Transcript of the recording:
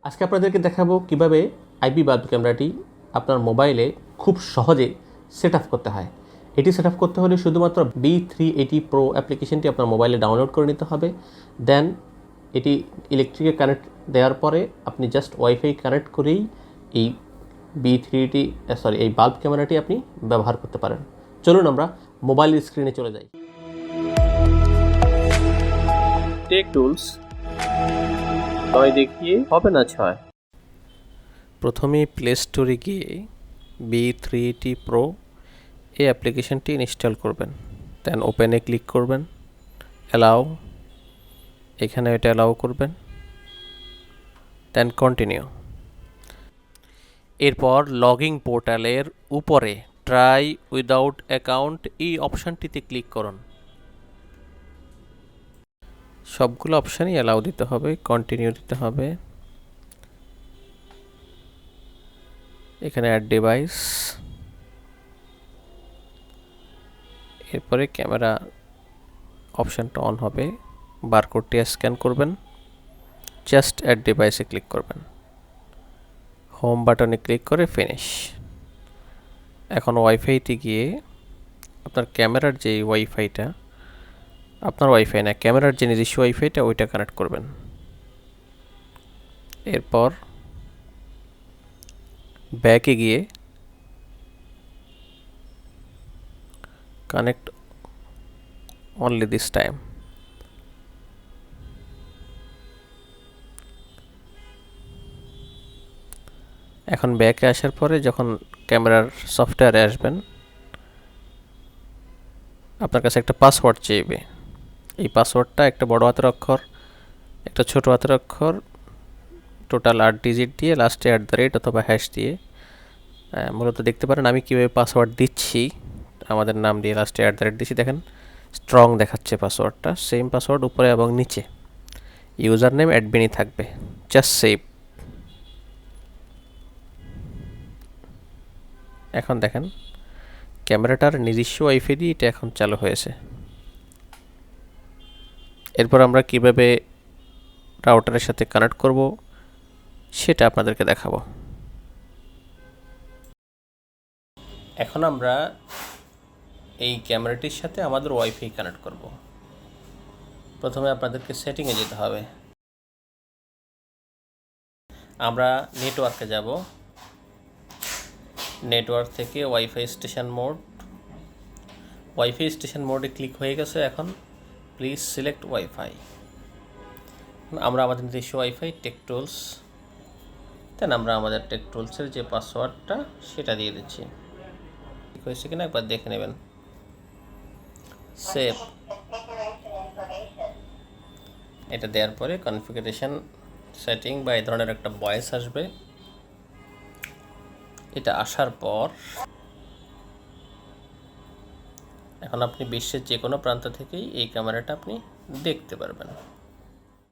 আজকে আপনাদেরকে দেখাবো কিভাবে আইপি বাল্ব ক্যামেরাটি আপনার মোবাইলে খুব সহজে সেট আপ করতে হয়। এটি সেট আপ করতে হলে শুধুমাত্র B380 Pro অ্যাপ্লিকেশনটি আপনার মোবাইলে ডাউনলোড করে নিতে হবে। দেন এটি ইলেকট্রিকে কানেক্ট দেওয়ার পরে আপনি জাস্ট ওয়াইফাই কানেক্ট করেই এই এই বাল্ব ক্যামেরাটি আপনি ব্যবহার করতে পারেন। চলুন আমরা মোবাইল স্ক্রিনে চলে যাই। টেক টুলস 9 দেখিয়ে হবে না 6। প্রথমে প্লে স্টোরে গিয়ে B380 Pro এই অ্যাপ্লিকেশনটি ইনস্টল করবেন। দেন ওপেনে ক্লিক করবেন, অ্যালাউ, এখানে এটা অ্যালাউ করবেন, দেন কন্টিনিউ। এরপর লগইন পোর্টালের উপরে ট্রাই উইদাউট অ্যাকাউন্ট এই অপশানটিতে ক্লিক করুন। সবগুলো অপশানই অ্যালাউ দিতে হবে, কন্টিনিউ দিতে হবে। এখানে অ্যাড ডিভাইস, এরপরে ক্যামেরা অপশানটা অন হবে, বারকোডটি স্ক্যান করবেন, জাস্ট অ্যাড ডিভাইসে ক্লিক করবেন, হোম বাটনে ক্লিক করে ফিনিশ। এখন ওয়াইফাইতে গিয়ে আপনার ক্যামেরার যে ওয়াইফাইটা, আপনার ওয়াইফাই না, ক্যামেরার যে নিজস্ব ওয়াইফাইটা ওইটা কানেক্ট করবেন। এরপর ব্যাকে গিয়ে কানেক্ট অনলি দিস টাইম। এখন ব্যাকে আসার পরে যখন ক্যামেরার সফটওয়্যারে আসবেন, আপনার কাছে একটা পাসওয়ার্ড চাইবে। এই পাসওয়ার্ডটা একটা বড় হাতের অক্ষর, একটা ছোট হাতের অক্ষর, টোটাল 8 ডিজিট দিয়ে লাস্টে @ অথবা হ্যাশ দিয়ে মূলত দেখতে পারেন আমি কীভাবে পাসওয়ার্ড দিচ্ছি। আমাদের নাম দিয়ে লাস্টে @ দিচ্ছি, দেখেন স্ট্রং দেখাচ্ছে পাসওয়ার্ডটা। সেম পাসওয়ার্ড উপরে এবং নিচে, ইউজার নেম অ্যাডমিনই থাকবে। Just save. এখন দেখেন ক্যামেরাটার নিজস্ব ওয়াইফাই দিয়ে এটা এখন চালু হয়েছে। এরপর আমরা কিভাবে রাউটারের সাথে কানেক্ট করব সেটা আপনাদেরকে দেখাবো। এখন আমরা এই ক্যামেরাটির সাথে আমাদের ওয়াইফাই কানেক্ট করব। প্রথমে আপনাদেরকে সেটিংয়ে যেতে হবে। আমরা নেটওয়ার্কে যাব, নেটওয়ার্ক থেকে wifi station mode, wifi station মোডে ক্লিক হয়ে গেছে। এখন প্লিজ সিলেক্ট ওয়াইফাই। আমরা আমাদের নিজস্ব ওয়াইফাই টেক টুলস, দেন আমরা আমাদের টেক টুলসের যে পাসওয়ার্ডটা সেটা দিয়ে দিচ্ছি। ঠিক হয়েছে কিনা একবার দেখে নেবেন। সেভ। এটা দেওয়ার পরে কনফিগারেশন সেটিং বা এই ধরনের একটা ভয়েস আসবে। এটা আসার পর এখন আপনি বিশ্বের যে কোনো প্রান্ত থেকেই এই ক্যামেরাটা আপনি দেখতে পারবেন।